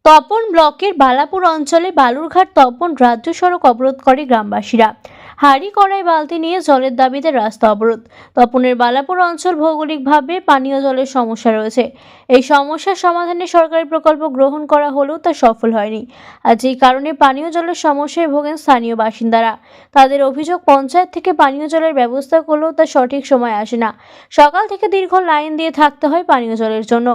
তপন ব্লকের বালাপুর অঞ্চলে বালুরঘাট তপন রাজ্য সড়ক অবরোধ করে গ্রামবাসীরা। হাঁড়ি কড়াই বালতি নিয়ে জলের দাবিতে রাস্তা অবরোধ। তপনের বালাপুর অঞ্চল ভৌগোলিকভাবে পানীয় জলের সমস্যা রয়েছে। এই সমস্যার সমাধানে সরকারি প্রকল্প গ্রহণ করা হলেও তা সফল হয়নি। আর যেই কারণে পানীয় জলের সমস্যায় ভোগেন স্থানীয় বাসিন্দারা। তাদের অভিযোগ, পঞ্চায়েত থেকে পানীয় জলের ব্যবস্থা করলেও তা সঠিক সময় আসে না। সকাল থেকে দীর্ঘ লাইন দিয়ে থাকতে হয় পানীয় জলের জন্য।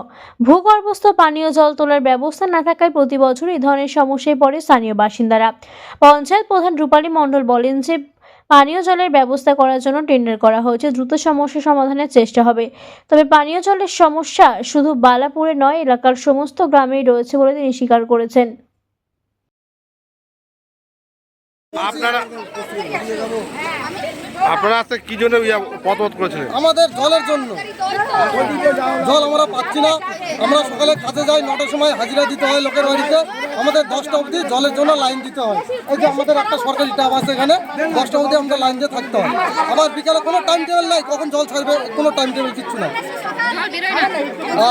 ভূগর্ভস্থ পানীয় জল তোলার ব্যবস্থা না থাকায় প্রতি বছর এই ধরনের সমস্যায় পড়ে স্থানীয় বাসিন্দারা। পঞ্চায়েত প্রধান রূপালী মণ্ডল বলেন যে পানীয় জলের ব্যবস্থা করার জন্য টেন্ডার করা হয়েছে, দ্রুত সমস্যা সমাধানের চেষ্টা হবে। তবে পানীয় জলের সমস্যা শুধু বালাপুরে নয়, এলাকার সমস্ত গ্রামেই রয়েছে বলে তিনি স্বীকার করেছেন। আপনারা আজকে কি জন্য পথ করেছিলেন? আমাদের জলের জন্য। জল আমরা পাচ্ছি না। আমরা সকালে কাজে যাই, 9টার সময় হাজিরা দিতে হয় লোকের বাড়িতে। আমাদের 10টা অবধি জলের জন্য লাইন দিতে হয়। এই যে আমাদের একটা সরকারি ট্যাপ আছে এখানে, 10টা অবধি আমাদের লাইন দিয়ে থাকতে হয়। আবার বিকালে কোনো টাইম টেবিল নাই, কখন জল ছাড়বে কোনো টাইম টেবিল কিচ্ছু না।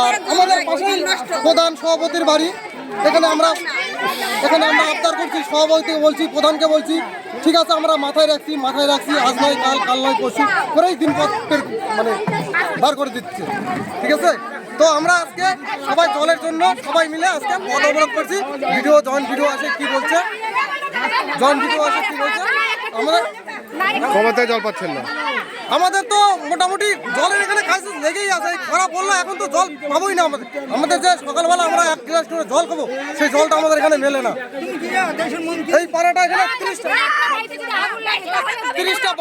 আর আমাদের পাশেই প্রধান সভাপতির বাড়ি। এখানে আমরা আবদার করছি, সভাপতিকে বলছি, প্রধানকে বলছি, ঠিক আছে আমরা মাথায় রাখছি, আজ নয় কাল, কাল নয় পরশু করেই দিন মানে বার করে দিচ্ছে। ঠিক আছে, তো আমরা আজকে সবাই জলের জন্য সবাই মিলে আজকে পথ অবরোধ করছি। জয়েন্ট ভিডিও আসে কি বলছে আমাদের ক্ষমতায় জল পাচ্ছেন না। আমাদের তো মোটামুটি জলের এখানে ক্রাইসিস লেগেই আছে। খারাপ বললো এখন তো জল পাবোই না। আমাদের যে সকালবেলা আমরা 1 গ্লাস করে জল খাবো, সেই জলটা আমাদের এখানে মেলে না। এই পাড়াটা এখানে 30টা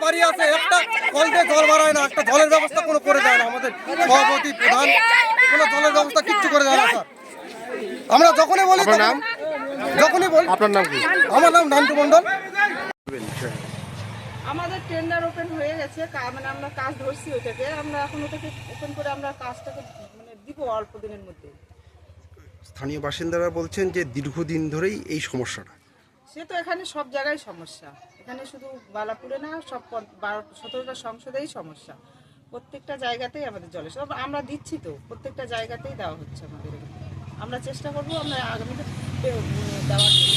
বাড়ি আছে, একটা কল দিয়ে জল বাড়ায় না, একটা জলের ব্যবস্থা কোনো করে দেয় না। আমাদের সভাপতি প্রধান কোনো জলের ব্যবস্থা কিচ্ছু করে দেয় না স্যার। আমরা যখনই বলি আপনার নাম? আপনার নাম কি? আমার নাম নান্টু মণ্ডল। আমাদের টেন্ডার ওপেন হয়ে গেছে, মানে আমরা কাজ ধরছি ওইটাকে। আমরা এখন ওটাকে ওপেন করে আমরা কাজটাকে মানে দিব অল্প দিনের মধ্যে। স্থানীয় বাসিন্দারা বলছেন যে দীর্ঘদিন ধরেই এই সমস্যাটা। সে তো এখানে সব জায়গায় সমস্যা, এখানে শুধু বালাপুরে না, সব 17টা সংসদেই সমস্যা। প্রত্যেকটা জায়গাতেই আমাদের জলের সব আমরা দিচ্ছি, তো প্রত্যেকটা জায়গাতেই দেওয়া হচ্ছে আমাদের। আমরা চেষ্টা করবো আমরা আগামীতে দেওয়ার জন্য।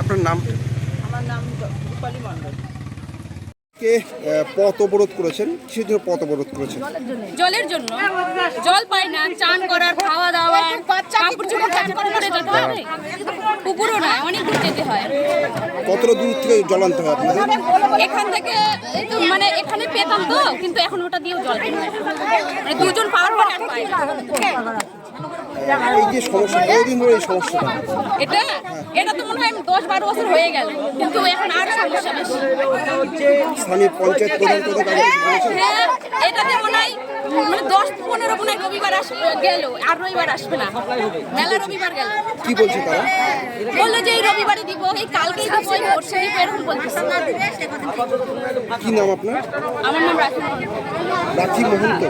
আপনার নাম? আমার নাম রূপালী মণ্ডল। পথ অবরোধ করেছেন, কিসের জন্য পথ অবরোধ করেছেন? জলের জন্য। জল পাই না, চান করার, খাওয়া দাওয়া, কাপড় চোপড় চান করে যেতে হয়। পুকুরও না, অনেক দূর যেতে হয়। কতটা দূর থেকে জল আনতে হয় আপনাদের? এখান থেকে মানে এখানে পেতাম তো, কিন্তু এখন ওটা দিয়েও জল পেয়ে না। মানে 2 জন পাওয়ার পরে আর পাই না। এই যে সমস্যা, কতদিন ধরে এই সমস্যাটা? এটা তো মনে হয় 10-12 বছর হয়ে গেল, কিন্তু এখন আর সমস্যা বেশি। স্থানীয় পঞ্চায়েত প্রধান হ্যাঁ, এটাতে মনে হয় মানে 10-15 মনে হয় রবিবার গেল, আর রবিবার আসবে না। মেলা রবিবার গেল। কি বলছে তারা? বললো যে এই রবিবারে দিব, এই কালকেই দিব, এই ভোরসে দিব, এরকম বলতেছে। কি নাম আপনার? আমার নাম রাখি মহন্ত।